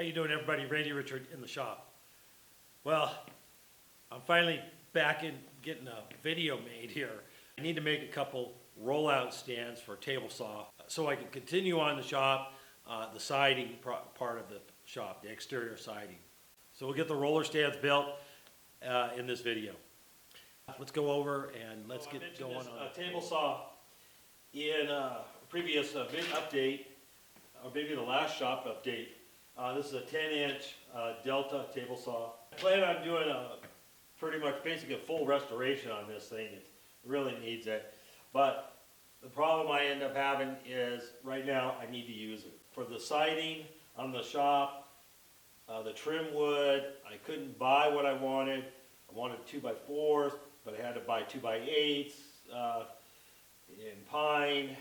How you doing, everybody? Randy Richard in the shop. Well, I'm finally back in getting a video made here. I need to make a couple rollout stands for table saw so I can continue on the shop, the siding part of the shop, the exterior siding. So we'll get the roller stands built in this video. Let's go over and let's get going on a table saw. In a previous big update, or maybe the last shop update, this is a 10-inch Delta table saw. I plan on doing a pretty much basically a full restoration on this thing. It really needs it. But the problem I end up having is right now I need to use it. For the siding on the shop, the trim wood, I couldn't buy what I wanted. I wanted 2x4s, but I had to buy 2x8s in pine.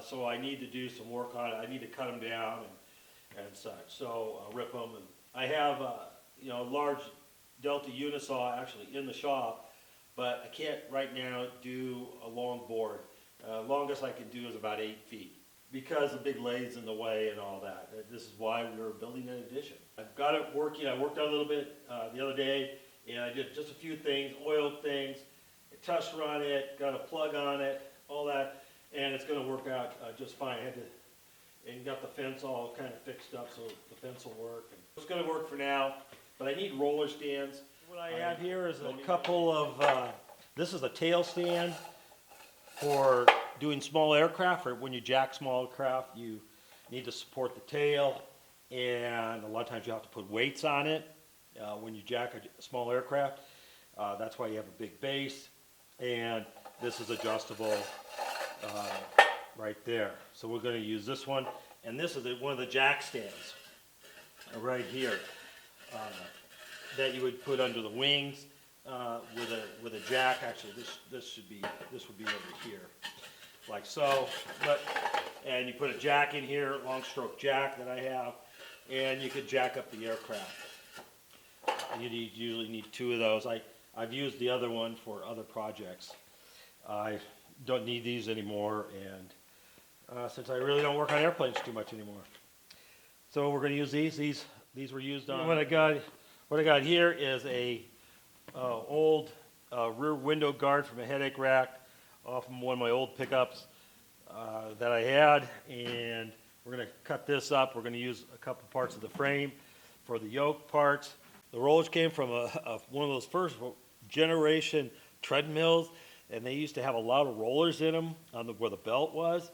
So I need to do some work on it. I need to cut them down and such. So rip them. And I have a large Delta unisaw actually in the shop, but I can't right now do a long board. Longest I can do is about 8 feet because the big lathe's in the way and all that. This is why we were building an addition. I've got it working. I worked on it a little bit the other day, and I did just a few things, oiled things, touch run it, got a plug on it, all that, and it's going to work out just fine. I had to, and got the fence all kind of fixed up so the fence will work. And it's going to work for now, but I need roller stands. What I have here is a couple of, this is a tail stand for doing small aircraft, or when you jack small aircraft, you need to support the tail, and a lot of times you have to put weights on it when you jack a small aircraft. That's why you have a big base, and this is adjustable right there. So we're going to use this one, and this is one of the jack stands right here that you would put under the wings with a jack. Actually, this would be over here, like so. And you put a jack in here, long stroke jack that I have, and you could jack up the aircraft. And you usually need 2 of those. I've used the other one for other projects. I don't need these anymore, and since I really don't work on airplanes too much anymore. So we're going to use these. These were used on. What I got here is a old rear window guard from a headache rack off of one of my old pickups that I had, and we're going to cut this up. We're going to use a couple parts of the frame for the yoke parts. The rollers came from one of those first generation treadmills, and they used to have a lot of rollers in them on where the belt was.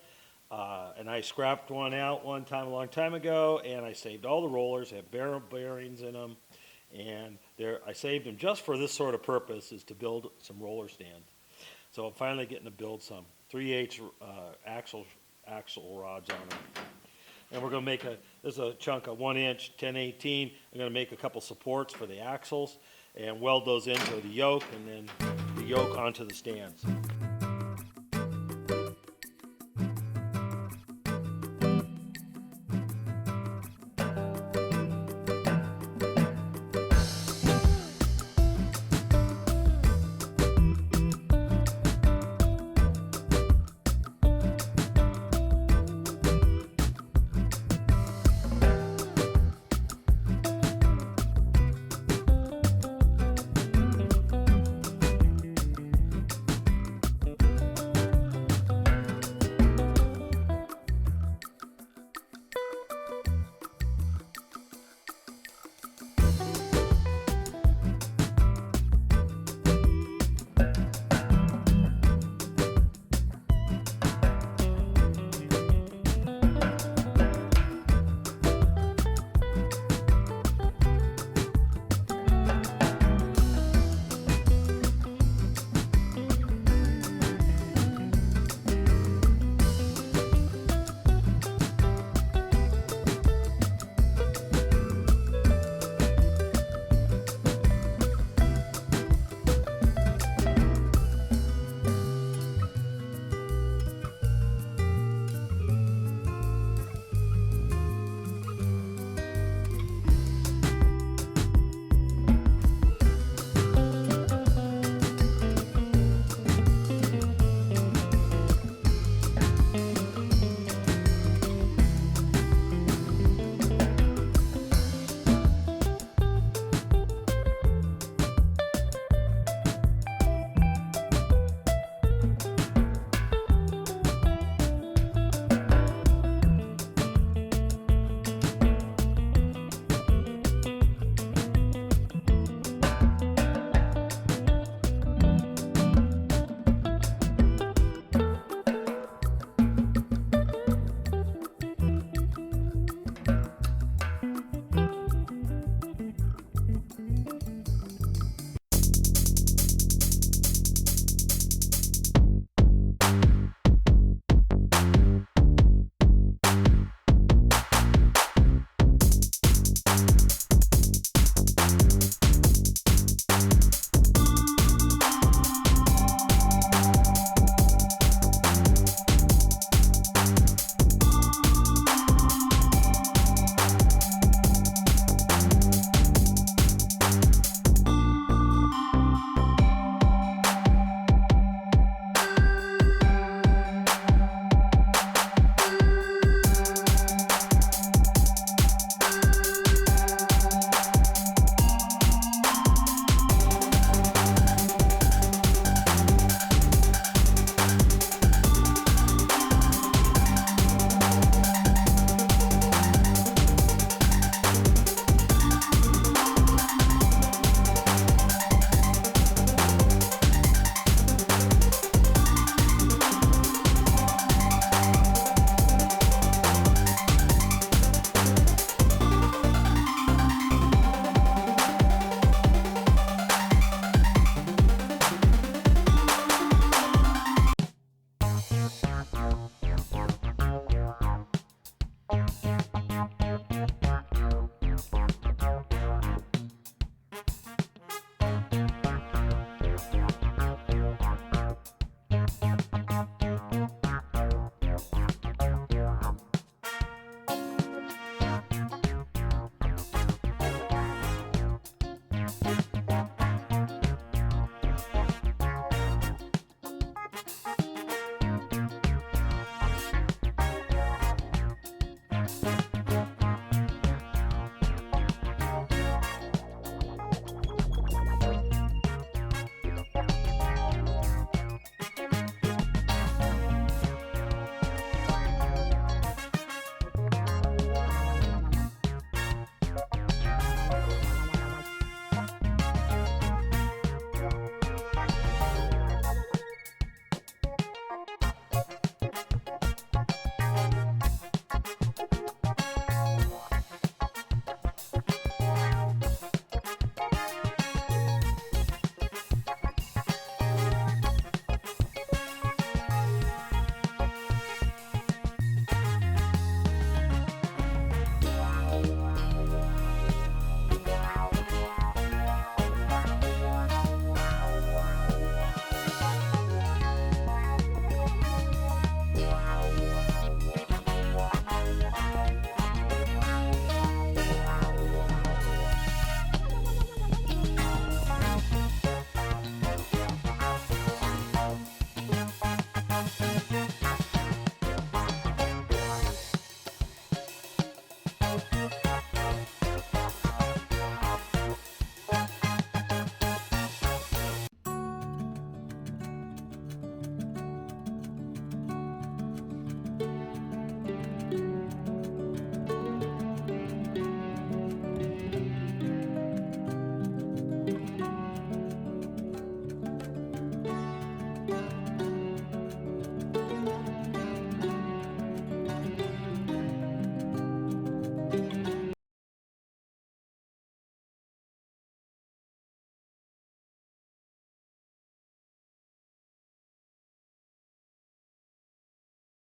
And I scrapped one out one time a long time ago, and I saved all the rollers. They have barrel bearings in them, and I saved them just for this sort of purpose, is to build some roller stands. So I'm finally getting to build some 3/8 axle rods on them. And we're going to make this is a chunk of 1-inch 10/18. I'm going to make a couple supports for the axles and weld those into the yoke, and then the yoke onto the stands.